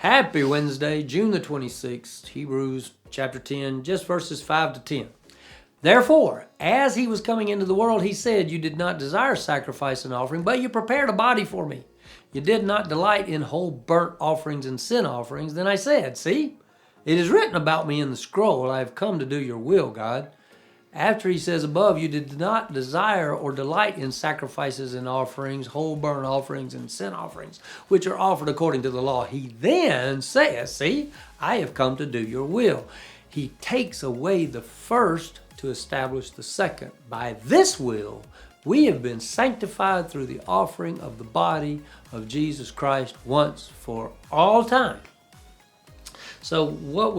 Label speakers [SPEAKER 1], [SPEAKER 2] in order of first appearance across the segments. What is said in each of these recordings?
[SPEAKER 1] Happy Wednesday, June the 26th, Hebrews chapter 10, just verses 5 to 10. Therefore, as he was coming into the world, he said, you did not desire sacrifice and offering, but you prepared a body for me. You did not delight in whole burnt offerings and sin offerings. Then I said, see, it is written about me in the scroll, I have come to do your will, God. After he says above, you did not desire or delight in sacrifices and offerings, whole burnt offerings and sin offerings, which are offered according to the law. He then says, see, I have come to do your will. He takes away the first to establish the second. By this will, we have been sanctified through the offering of the body of Jesus Christ once for all time. So what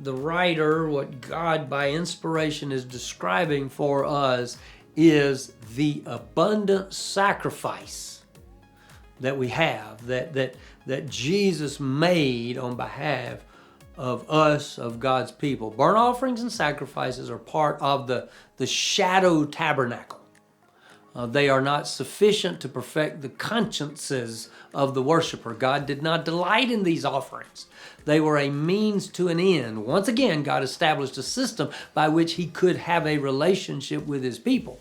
[SPEAKER 1] the writer, what God by inspiration is describing for us is the abundant sacrifice that we have, that Jesus made on behalf of us, of God's people. Burnt offerings and sacrifices are part of the shadow tabernacle. They are not sufficient to perfect the consciences of the worshiper. God did not delight in these offerings. They were a means to an end. Once again, God established a system by which he could have a relationship with his people.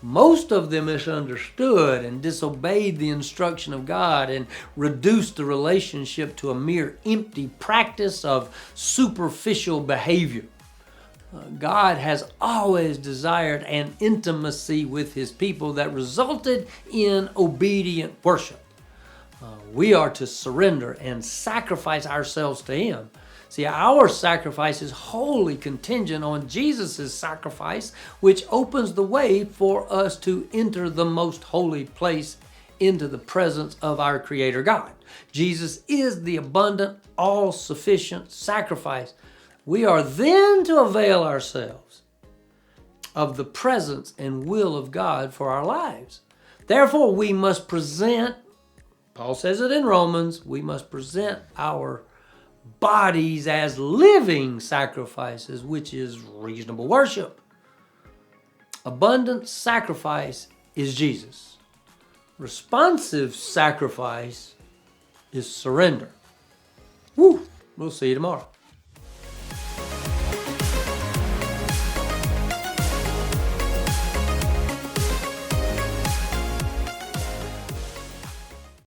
[SPEAKER 1] Most of them misunderstood and disobeyed the instruction of God and reduced the relationship to a mere empty practice of superficial behavior. God has always desired an intimacy with his people that resulted in obedient worship. We are to surrender and sacrifice ourselves to him. See, our sacrifice is wholly contingent on Jesus' sacrifice, which opens the way for us to enter the most holy place into the presence of our Creator God. Jesus is the abundant, all-sufficient sacrifice. We are then to avail ourselves of the presence and will of God for our lives. Therefore, we must present, Paul says it in Romans, we must present our bodies as living sacrifices, which is reasonable worship. Abundant sacrifice is Jesus. Responsive sacrifice is surrender. We'll see you tomorrow.